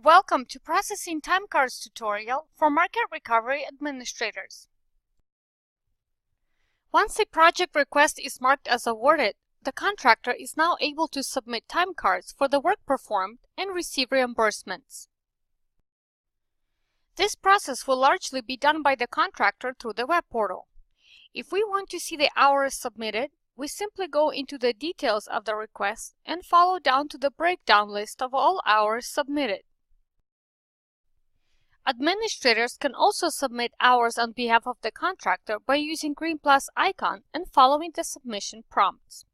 Welcome to Processing Time Cards tutorial for Market Recovery Administrators. Once a project request is marked as awarded, the contractor is now able to submit time cards for the work performed and receive reimbursements. This process will largely be done by the contractor through the web portal. If we want to see the hours submitted, we simply go into the details of the request and follow down to the breakdown list of all hours submitted. Administrators can also submit hours on behalf of the contractor by using green plus icon and following the submission prompts.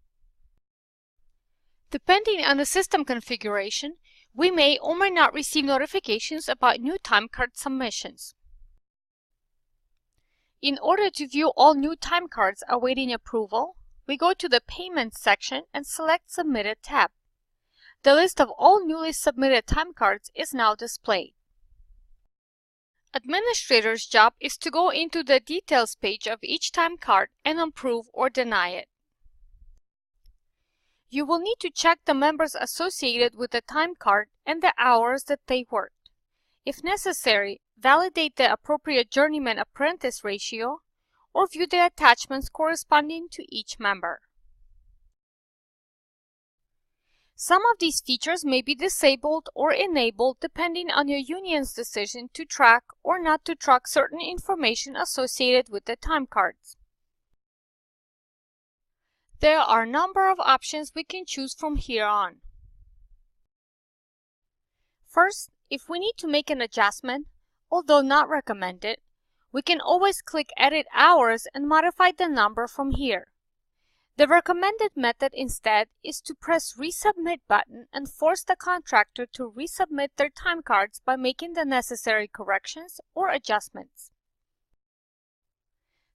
Depending on the system configuration, we may or may not receive notifications about new time card submissions. In order to view all new time cards awaiting approval, we go to the Payments section and select Submitted tab. The list of all newly submitted time cards is now displayed. Administrator's job is to go into the Details page of each time card and approve or deny it. You will need to check the members associated with the time card and the hours that they worked. If necessary, validate the appropriate journeyman-apprentice ratio or view the attachments corresponding to each member. Some of these features may be disabled or enabled depending on your union's decision to track or not to track certain information associated with the time cards. There are a number of options we can choose from here on. First, if we need to make an adjustment, although not recommended, we can always click Edit Hours and modify the number from here. The recommended method instead is to press Resubmit button and force the contractor to resubmit their time cards by making the necessary corrections or adjustments.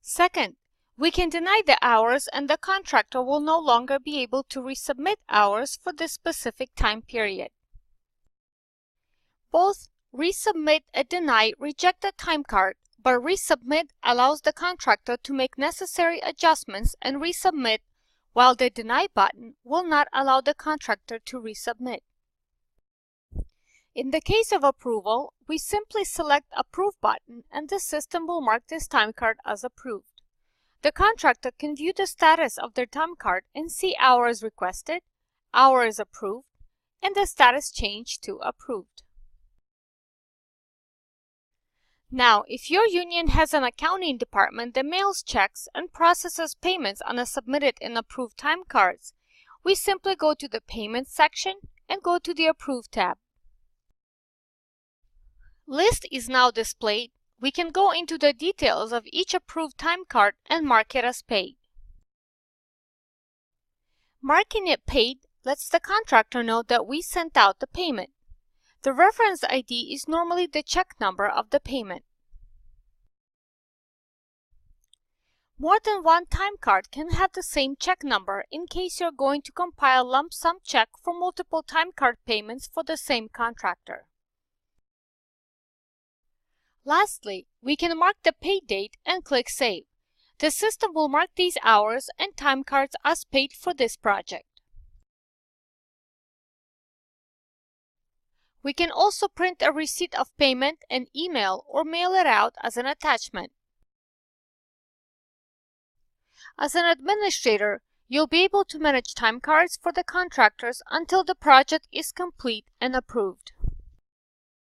Second, we can deny the hours and the contractor will no longer be able to resubmit hours for this specific time period. Both Resubmit and Deny reject the time card, but Resubmit allows the contractor to make necessary adjustments and resubmit, while the Deny button will not allow the contractor to resubmit. In the case of approval, we simply select Approve button and the system will mark this time card as approved. The contractor can view the status of their time card and see hours requested, hours approved, and the status changed to approved. Now, if your union has an accounting department that mails checks and processes payments on the submitted and approved time cards, we simply go to the Payments section and go to the Approve tab. List is now displayed. We can go into the details of each approved time card and mark it as paid. Marking it paid lets the contractor know that we sent out the payment. The reference ID is normally the check number of the payment. More than one time card can have the same check number in case you're going to compile a lump sum check for multiple time card payments for the same contractor. Lastly, we can mark the pay date and click Save. The system will mark these hours and time cards as paid for this project. We can also print a receipt of payment and email or mail it out as an attachment. As an administrator, you'll be able to manage time cards for the contractors until the project is complete and approved.